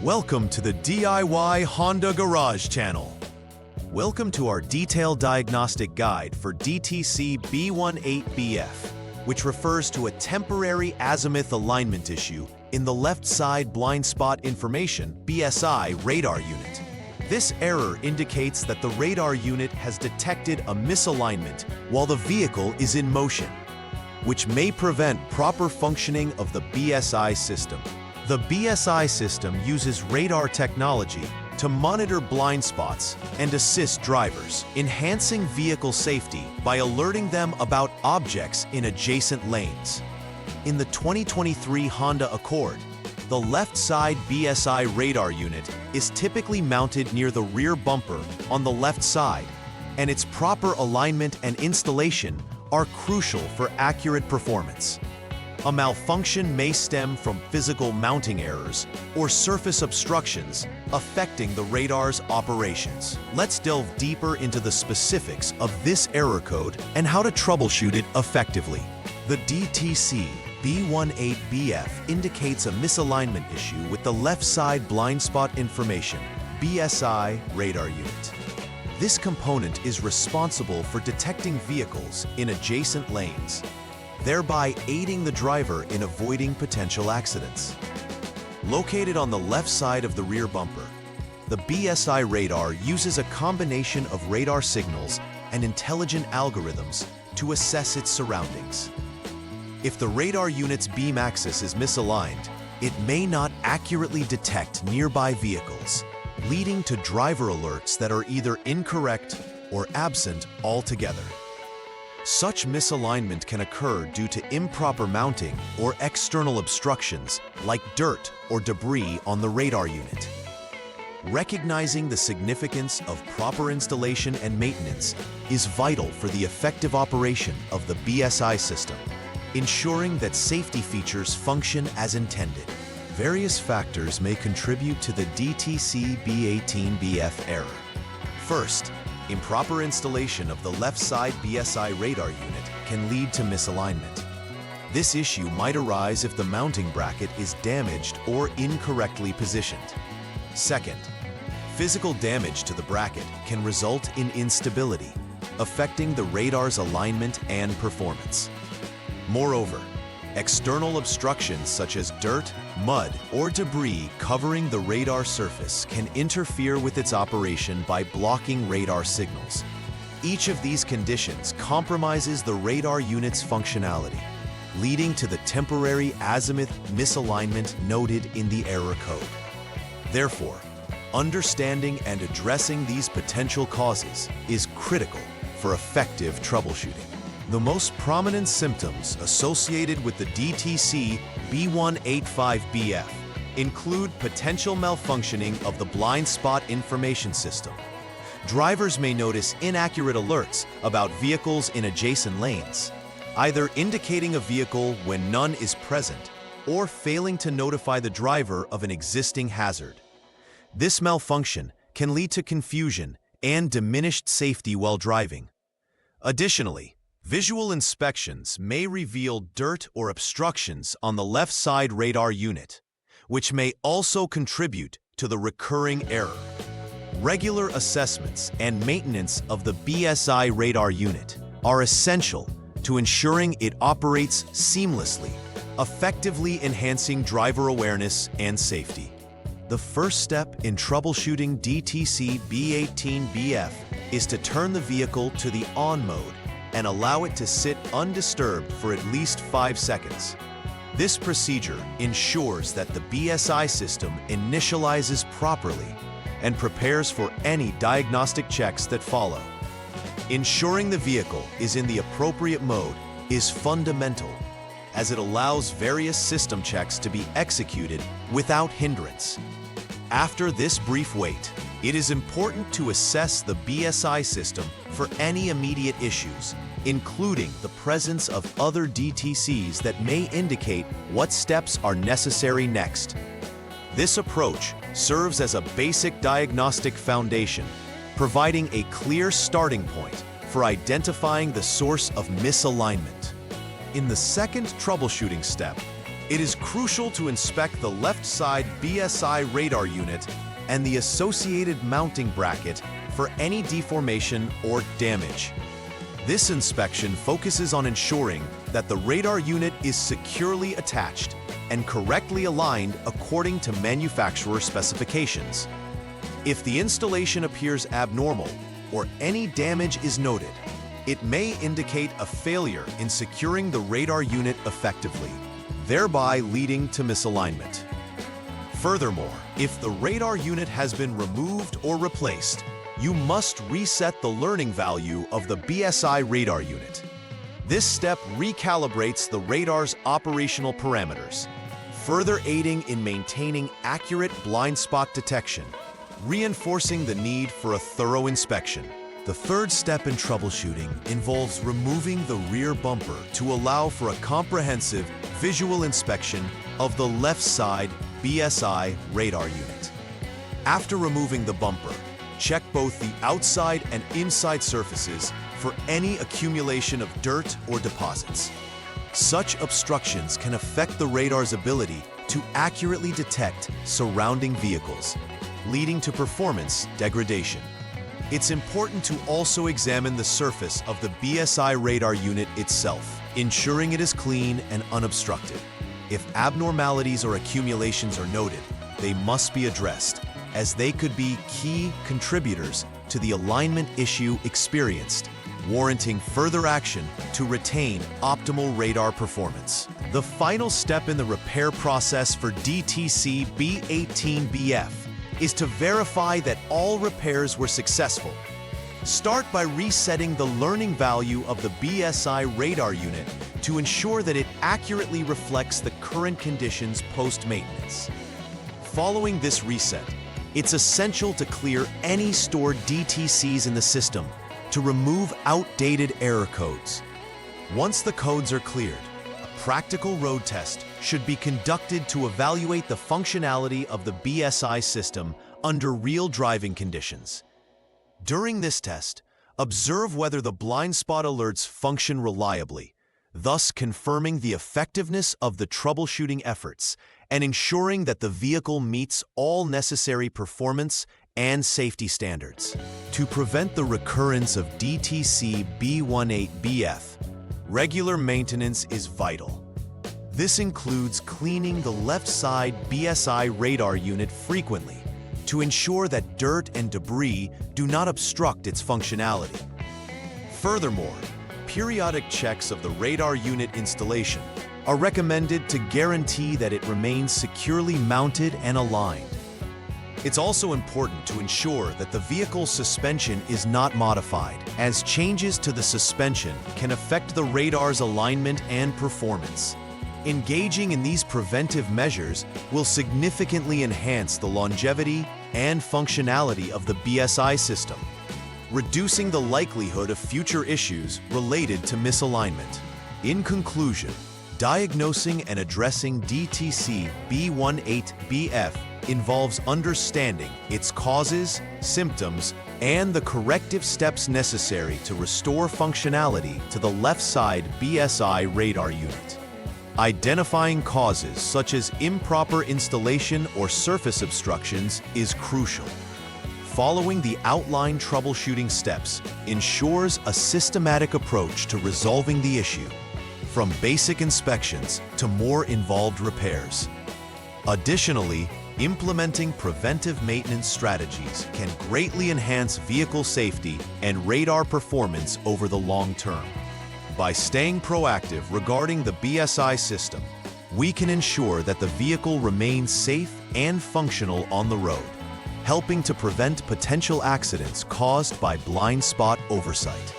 Welcome to the DIY Honda Garage channel. Welcome to our detailed diagnostic guide for DTC B18BF, which refers to a temporary azimuth alignment issue in the left side blind spot information BSI radar unit. This error indicates that the radar unit has detected a misalignment while the vehicle is in motion, which may prevent proper functioning of the BSI system. The BSI system uses radar technology to monitor blind spots and assist drivers, enhancing vehicle safety by alerting them about objects in adjacent lanes. In the 2023 Honda Accord, the left side BSI radar unit is typically mounted near the rear bumper on the left side, and its proper alignment and installation are crucial for accurate performance. A malfunction may stem from physical mounting errors or surface obstructions affecting the radar's operations. Let's delve deeper into the specifics of this error code and how to troubleshoot it effectively. The DTC B18BF indicates a misalignment issue with the left side blind spot information BSI radar unit. This component is responsible for detecting vehicles in adjacent lanes, thereby aiding the driver in avoiding potential accidents. Located on the left side of the rear bumper, the BSI radar uses a combination of radar signals and intelligent algorithms to assess its surroundings. If the radar unit's beam axis is misaligned, it may not accurately detect nearby vehicles, leading to driver alerts that are either incorrect or absent altogether. Such misalignment can occur due to improper mounting or external obstructions like dirt or debris on the radar unit. Recognizing the significance of proper installation and maintenance is vital for the effective operation of the BSI system, ensuring that safety features function as intended. Various factors may contribute to the DTC B18BF error. First, improper installation of the left side BSI radar unit can lead to misalignment. This issue might arise if the mounting bracket is damaged or incorrectly positioned. Second, physical damage to the bracket can result in instability, affecting the radar's alignment and performance. Moreover, external obstructions such as dirt, mud, or debris covering the radar surface can interfere with its operation by blocking radar signals. Each of these conditions compromises the radar unit's functionality, leading to the temporary azimuth misalignment noted in the error code. Therefore, understanding and addressing these potential causes is critical for effective troubleshooting. The most prominent symptoms associated with the DTC B18BF include potential malfunctioning of the blind spot information system. Drivers may notice inaccurate alerts about vehicles in adjacent lanes, either indicating a vehicle when none is present or failing to notify the driver of an existing hazard. This malfunction can lead to confusion and diminished safety while driving. Additionally, visual inspections may reveal dirt or obstructions on the left side radar unit, which may also contribute to the recurring error. Regular assessments and maintenance of the BSI radar unit are essential to ensuring it operates seamlessly, effectively enhancing driver awareness and safety. The first step in troubleshooting DTC B18BF is to turn the vehicle to the on mode and allow it to sit undisturbed for at least 5 seconds. This procedure ensures that the BSI system initializes properly and prepares for any diagnostic checks that follow. Ensuring the vehicle is in the appropriate mode is fundamental, as it allows various system checks to be executed without hindrance. After this brief wait, it is important to assess the BSI system for any immediate issues, including the presence of other DTCs that may indicate what steps are necessary next. This approach serves as a basic diagnostic foundation, providing a clear starting point for identifying the source of misalignment. In the second troubleshooting step, It is crucial to inspect the left side BSI radar unit and the associated mounting bracket for any deformation or damage. This inspection focuses on ensuring that the radar unit is securely attached and correctly aligned according to manufacturer specifications. If the installation appears abnormal or any damage is noted, it may indicate a failure in securing the radar unit effectively, thereby leading to misalignment. Furthermore, if the radar unit has been removed or replaced, you must reset the learning value of the BSI radar unit. This step recalibrates the radar's operational parameters, further aiding in maintaining accurate blind spot detection, reinforcing the need for a thorough inspection. The third step in troubleshooting involves removing the rear bumper to allow for a comprehensive visual inspection of the left side BSI radar unit. After removing the bumper, check both the outside and inside surfaces for any accumulation of dirt or deposits. Such obstructions can affect the radar's ability to accurately detect surrounding vehicles, leading to performance degradation. It's important to also examine the surface of the BSI radar unit itself, ensuring it is clean and unobstructed. If abnormalities or accumulations are noted, they must be addressed, as they could be key contributors to the alignment issue experienced, warranting further action to retain optimal radar performance. The final step in the repair process for DTC B18BF is to verify that all repairs were successful. Start by resetting the learning value of the BSI radar unit to ensure that it accurately reflects the current conditions post-maintenance. Following this reset, it's essential to clear any stored DTCs in the system to remove outdated error codes. Once the codes are cleared, a practical road test should be conducted to evaluate the functionality of the BSI system under real driving conditions. During this test, observe whether the blind spot alerts function reliably, thus confirming the effectiveness of the troubleshooting efforts and ensuring that the vehicle meets all necessary performance and safety standards. To prevent the recurrence of DTC B18BF, regular maintenance is vital. This includes cleaning the left side BSI radar unit frequently to ensure that dirt and debris do not obstruct its functionality. Furthermore, periodic checks of the radar unit installation are recommended to guarantee that it remains securely mounted and aligned. It's also important to ensure that the vehicle's suspension is not modified, as changes to the suspension can affect the radar's alignment and performance. Engaging in these preventive measures will significantly enhance the longevity and functionality of the BSI system, reducing the likelihood of future issues related to misalignment. In conclusion, diagnosing and addressing DTC B18BF involves understanding its causes, symptoms, and the corrective steps necessary to restore functionality to the left side BSI radar unit. Identifying causes such as improper installation or surface obstructions is crucial. Following the outlined troubleshooting steps ensures a systematic approach to resolving the issue, from basic inspections to more involved repairs. Additionally, implementing preventive maintenance strategies can greatly enhance vehicle safety and radar performance over the long term. By staying proactive regarding the BSI system, we can ensure that the vehicle remains safe and functional on the road, helping to prevent potential accidents caused by blind spot oversight.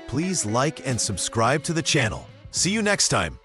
Please like and subscribe to the channel. See you next time.